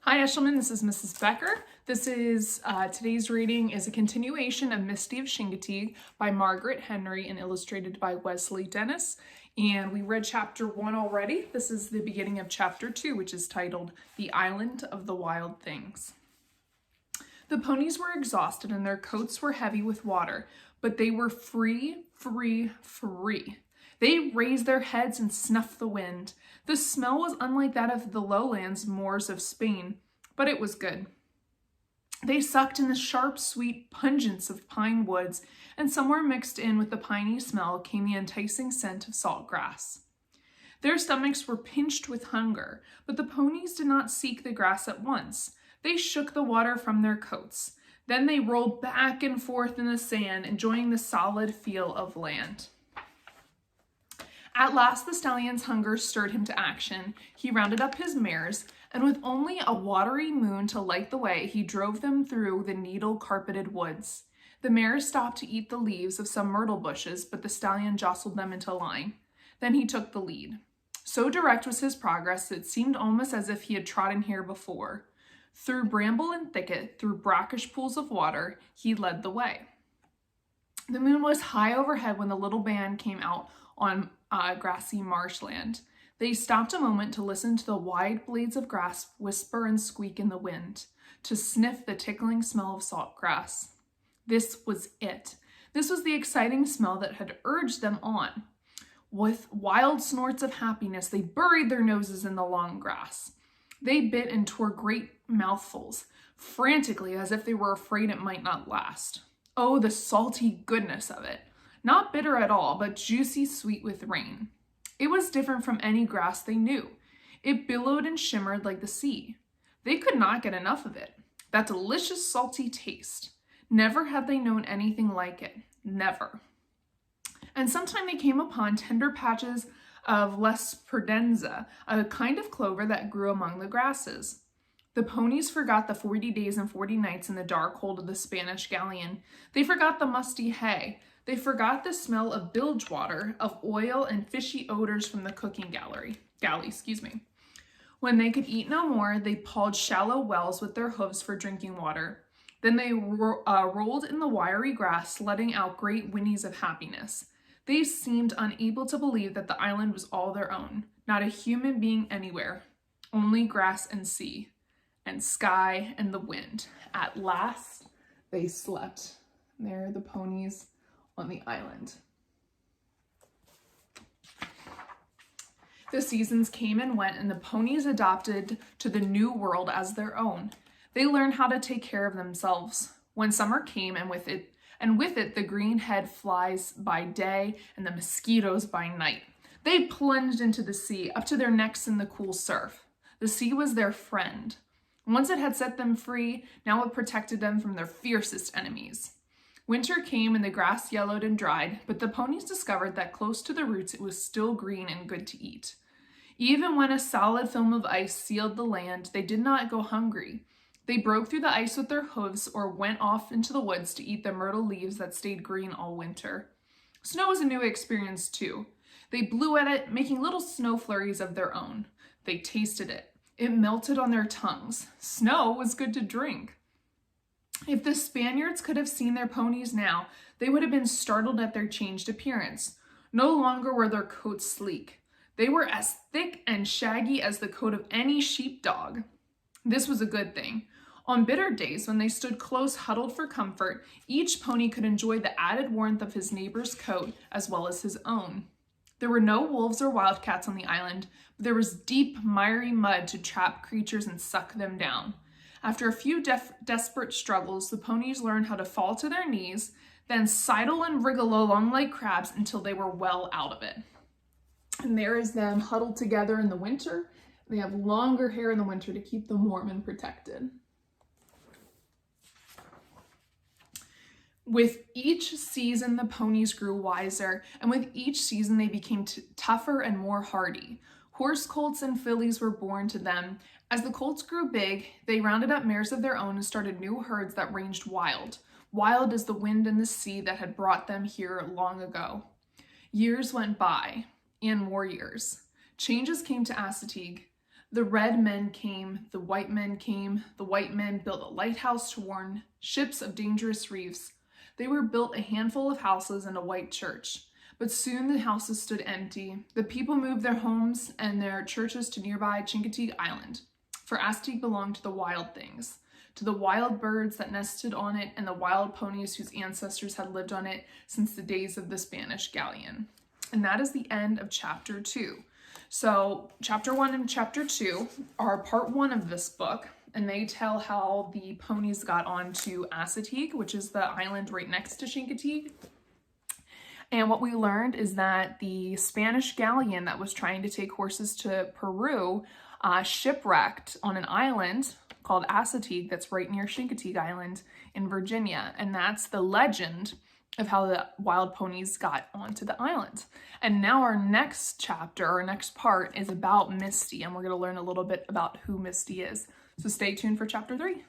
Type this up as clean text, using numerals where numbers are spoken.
Hi Eshelman, this is Mrs. Becker. This is today's reading is a continuation of Misty of Chincoteague by Margaret Henry and illustrated by Wesley Dennis. And we read chapter 1 already. This is the beginning of chapter 2, which is titled The Island of the Wild Things. The ponies were exhausted and their coats were heavy with water, but they were free. They raised their heads and snuffed the wind. The smell was unlike that of the lowlands moors of Spain, but it was good. They sucked in the sharp, sweet pungence of pine woods, and somewhere mixed in with the piney smell came the enticing scent of salt grass. Their stomachs were pinched with hunger, but the ponies did not seek the grass at once. They shook the water from their coats. Then they rolled back and forth in the sand, enjoying the solid feel of land. At last the stallion's hunger stirred him to action. He rounded up his mares, and with only a watery moon to light the way, he drove them through the needle-carpeted woods. The mares stopped to eat the leaves of some myrtle bushes, but the stallion jostled them into line. Then he took the lead. So direct was his progress, it seemed almost as if he had trodden here before. Through bramble and thicket, through brackish pools of water, he led the way. The moon was high overhead when the little band came out on grassy marshland. They stopped a moment to listen to the wide blades of grass whisper and squeak in the wind, to sniff the tickling smell of salt grass. This was it. This was the exciting smell that had urged them on. With wild snorts of happiness, they buried their noses in the long grass. They bit and tore great mouthfuls, frantically as if they were afraid it might not last. Oh, the salty goodness of it. Not bitter at all, but juicy sweet with rain. It was different from any grass they knew. It billowed and shimmered like the sea. They could not get enough of it. That delicious salty taste. Never had they known anything like it. Never. And sometime they came upon tender patches of Lesperdenza, a kind of clover that grew among the grasses. The ponies forgot the 40 days and 40 nights in the dark hold of the Spanish galleon. They forgot the musty hay. They forgot the smell of bilge water, of oil and fishy odors from the cooking galley. When they could eat no more, they pawed shallow wells with their hooves for drinking water. Then they rolled in the wiry grass, letting out great whinnies of happiness. They seemed unable to believe that the island was all their own, not a human being anywhere, only grass and sea, and sky and the wind. At last, they slept. There are the ponies on the island. The seasons came and went, and the ponies adopted to the new world as their own. They learned how to take care of themselves. When summer came, and with it the green head flies by day and the mosquitoes by night, they plunged into the sea, up to their necks in the cool surf. The sea was their friend. Once it had set them free, now it protected them from their fiercest enemies. Winter came and the grass yellowed and dried, but the ponies discovered that close to the roots it was still green and good to eat. Even when a solid film of ice sealed the land, they did not go hungry. They broke through the ice with their hooves or went off into the woods to eat the myrtle leaves that stayed green all winter. Snow was a new experience too. They blew at it, making little snow flurries of their own. They tasted it. It melted on their tongues. Snow was good to drink. If the Spaniards could have seen their ponies now, they would have been startled at their changed appearance. No longer were their coats sleek. They were as thick and shaggy as the coat of any sheepdog. This was a good thing. On bitter days, when they stood close, huddled for comfort, each pony could enjoy the added warmth of his neighbor's coat as well as his own. There were no wolves or wildcats on the island, but there was deep, miry mud to trap creatures and suck them down. After a few desperate struggles, the ponies learned how to fall to their knees, then sidle and wriggle along like crabs until they were well out of it. And there is them huddled together in the winter. They have longer hair in the winter to keep them warm and protected. With each season, the ponies grew wiser, and with each season, they became tougher and more hardy. Horse colts and fillies were born to them. As the colts grew big, they rounded up mares of their own and started new herds that ranged wild as the wind and the sea that had brought them here long ago. Years went by, and more years. Changes came to Chincoteague. The red men came, the white men came. The white men built a lighthouse to warn ships of dangerous reefs. They were built a handful of houses and a white church. But soon the houses stood empty. The people moved their homes and their churches to nearby Chincoteague Island, for Assateague belonged to the wild things, to the wild birds that nested on it and the wild ponies whose ancestors had lived on it since the days of the Spanish galleon. And that is the end of chapter 2. So chapter 1 and chapter 2 are part 1 of this book, and they tell how the ponies got onto Assateague, which is the island right next to Chincoteague. And what we learned is that the Spanish galleon that was trying to take horses to Peru shipwrecked on an island called Assateague that's right near Chincoteague Island in Virginia. And that's the legend of how the wild ponies got onto the island. And now our next chapter, our next part, is about Misty, and we're going to learn a little bit about who Misty is. So stay tuned for chapter 3.